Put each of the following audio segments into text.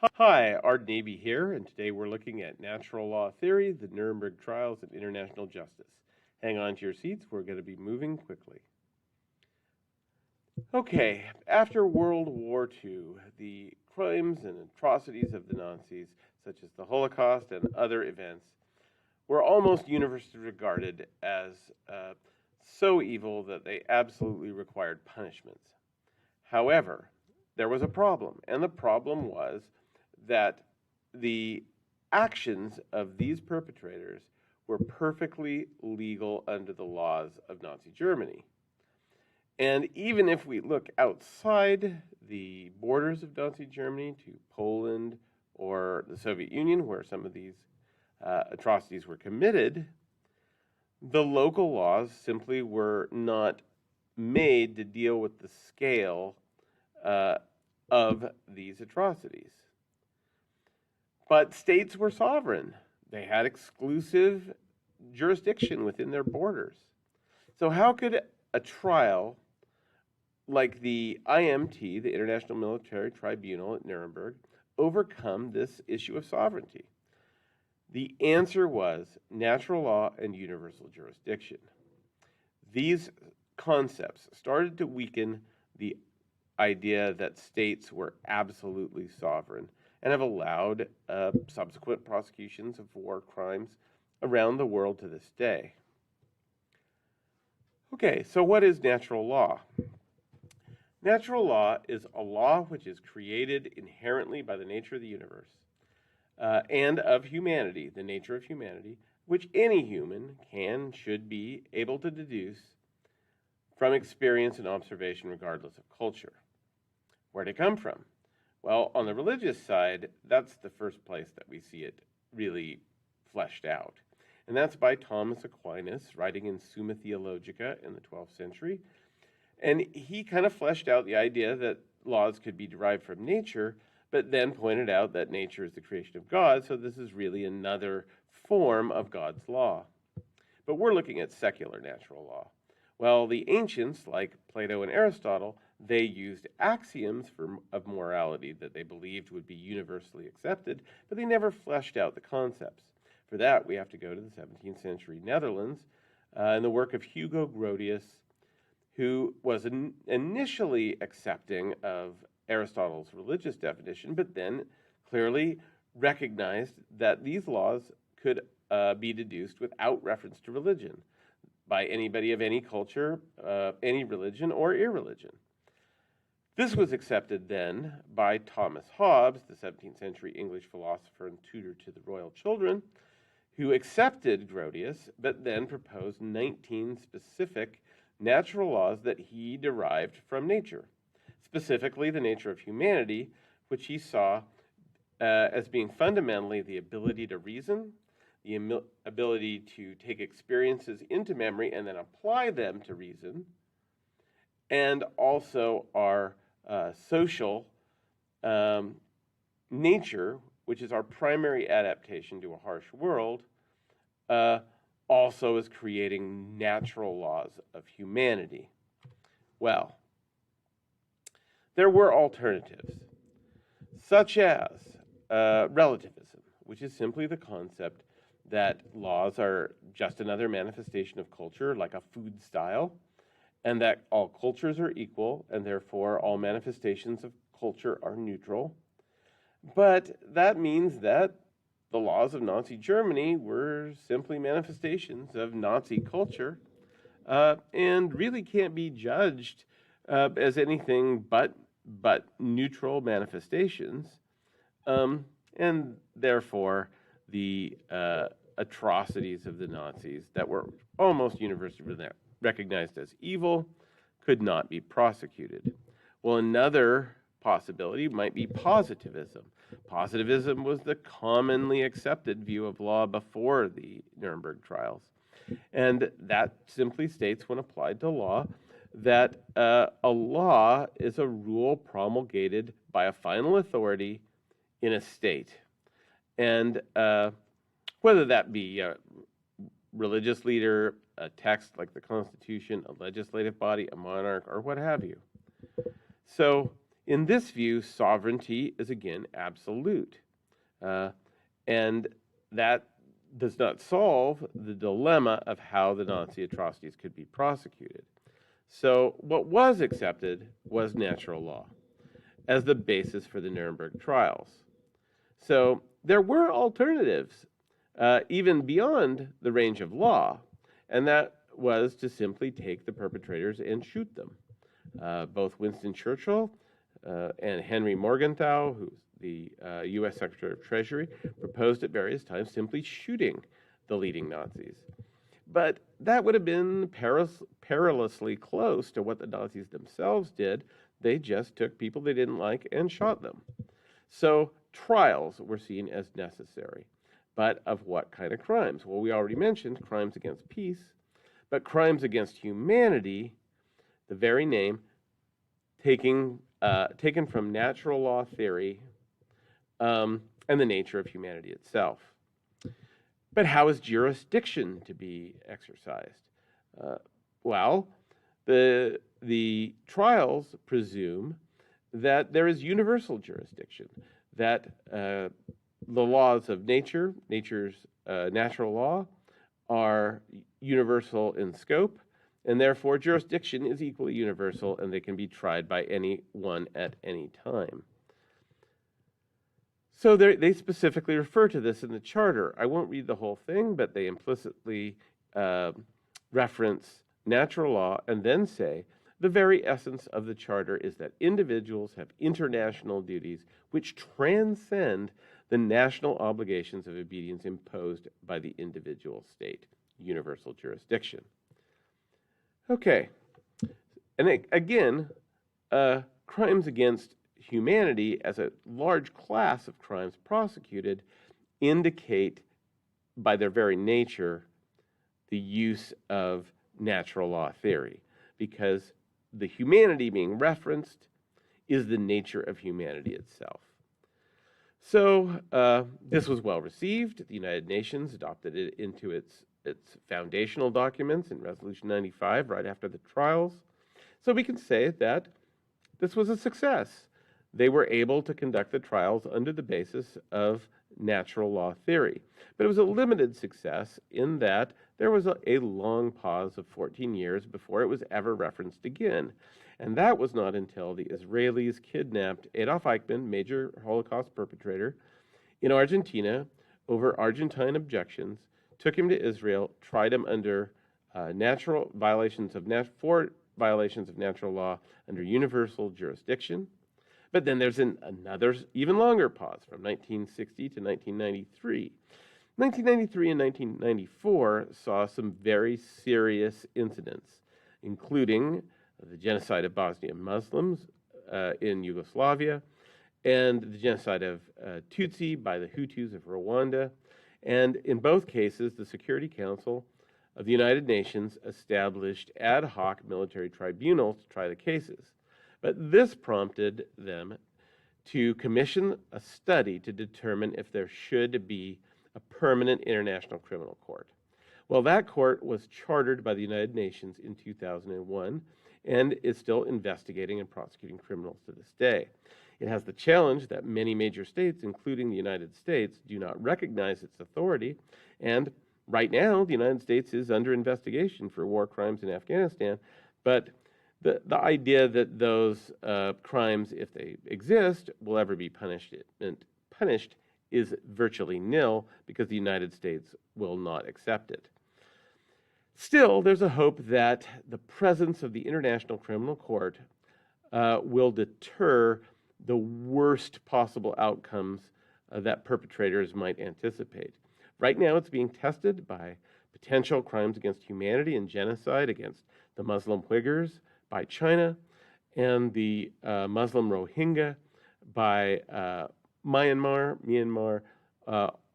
Hi, Arden here, and today we're looking at natural law theory, the Nuremberg trials, and international justice. Hang on to your seats, we're going to be moving quickly. Okay, after World War II, the crimes and atrocities of the Nazis, such as the Holocaust and other events, were almost universally regarded as so evil that they absolutely required punishments. However, there was a problem, and the problem was that the actions of these perpetrators were perfectly legal under the laws of Nazi Germany. And even if we look outside the borders of Nazi Germany to Poland or the Soviet Union, where some of these atrocities were committed, the local laws simply were not made to deal with the scale of these atrocities. But states were sovereign. They had exclusive jurisdiction within their borders. So how could a trial like the IMT, the International Military Tribunal at Nuremberg, overcome this issue of sovereignty? The answer was natural law and universal jurisdiction. These concepts started to weaken the idea that states were absolutely sovereign and have allowed subsequent prosecutions of war crimes around the world to this day. Okay, so what is natural law? Natural law is a law which is created inherently by the nature of the universe and of humanity, the nature of humanity, which any human should be able to deduce from experience and observation regardless of culture. Where'd it come from? Well, on the religious side, that's the first place that we see it really fleshed out. And that's by Thomas Aquinas, writing in Summa Theologica in the 12th century. And he kind of fleshed out the idea that laws could be derived from nature, but then pointed out that nature is the creation of God, so this is really another form of God's law. But we're looking at secular natural law. Well, the ancients, like Plato and Aristotle, they used axioms of morality that they believed would be universally accepted, but they never fleshed out the concepts. For that, we have to go to the 17th century Netherlands and the work of Hugo Grotius, who was initially accepting of Aristotle's religious definition, but then clearly recognized that these laws could be deduced without reference to religion by anybody of any culture, any religion, or irreligion. This was accepted then by Thomas Hobbes, the 17th century English philosopher and tutor to the royal children, who accepted Grotius, but then proposed 19 specific natural laws that he derived from nature, specifically the nature of humanity, which he saw as being fundamentally the ability to reason, the ability to take experiences into memory and then apply them to reason, and also our social nature, which is our primary adaptation to a harsh world, also is creating natural laws of humanity. Well, there were alternatives, such as relativism, which is simply the concept that laws are just another manifestation of culture, like a food style, and that all cultures are equal, and therefore all manifestations of culture are neutral. But that means that the laws of Nazi Germany were simply manifestations of Nazi culture and really can't be judged as anything but neutral manifestations. And therefore, the atrocities of the Nazis that were almost universally recognized as evil could not be prosecuted. Well, another possibility might be positivism. Positivism was the commonly accepted view of law before the Nuremberg trials. And that simply states, when applied to law, that a law is a rule promulgated by a final authority in a state. And whether that be a religious leader, a text like the Constitution, a legislative body, a monarch, or what have you. So In this view, sovereignty is again absolute. And that does not solve the dilemma of how the Nazi atrocities could be prosecuted. So what was accepted was natural law as the basis for the Nuremberg trials. So there were alternatives, even beyond the range of law, and that was to simply take the perpetrators and shoot them. Both Winston Churchill and Henry Morgenthau, who's the U.S. Secretary of Treasury, proposed at various times simply shooting the leading Nazis. But that would have been perilously close to what the Nazis themselves did. They just took people they didn't like and shot them. So trials were seen as necessary. But of what kind of crimes? Well, we already mentioned crimes against peace, but crimes against humanity, the very name, taken from natural law theory and the nature of humanity itself. But how is jurisdiction to be exercised? Well, the trials presume that there is universal jurisdiction, that the laws of nature's natural law, are universal in scope, and therefore jurisdiction is equally universal, and they can be tried by anyone at any time. So they specifically refer to this in the Charter. I won't read the whole thing, but they implicitly reference natural law and then say, the very essence of the Charter is that individuals have international duties which transcend the national obligations of obedience imposed by the individual state. Universal jurisdiction. Okay, and again, crimes against humanity as a large class of crimes prosecuted indicate by their very nature the use of natural law theory, because the humanity being referenced is the nature of humanity itself. So this was well received. The United Nations adopted it into its foundational documents in Resolution 95 right after the trials. So we can say that this was a success. They were able to conduct the trials under the basis of natural law theory. But it was a limited success in that there was a long pause of 14 years before it was ever referenced again. And that was not until the Israelis kidnapped Adolf Eichmann, major Holocaust perpetrator, in Argentina over Argentine objections, took him to Israel, tried him under violations of natural law under universal jurisdiction. But then there's another even longer pause from 1960 to 1993. 1993 and 1994 saw some very serious incidents, including the genocide of Bosnian Muslims in Yugoslavia, and the genocide of Tutsi by the Hutus of Rwanda. And in both cases, the Security Council of the United Nations established ad hoc military tribunals to try the cases. But this prompted them to commission a study to determine if there should be a permanent international criminal court. Well, that court was chartered by the United Nations in 2001 and is still investigating and prosecuting criminals to this day. It has the challenge that many major states, including the United States, do not recognize its authority. And right now, the United States is under investigation for war crimes in Afghanistan. But the idea that those crimes, if they exist, will ever be punished is virtually nil, because the United States will not accept it. Still, there's a hope that the presence of the International Criminal Court will deter the worst possible outcomes that perpetrators might anticipate. Right now, it's being tested by potential crimes against humanity and genocide against the Muslim Uyghurs by China, and the Muslim Rohingya by Myanmar,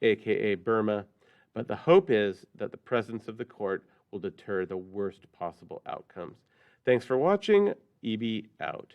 aka Burma. But the hope is that the presence of the court will deter the worst possible outcomes. Thanks for watching. EB out.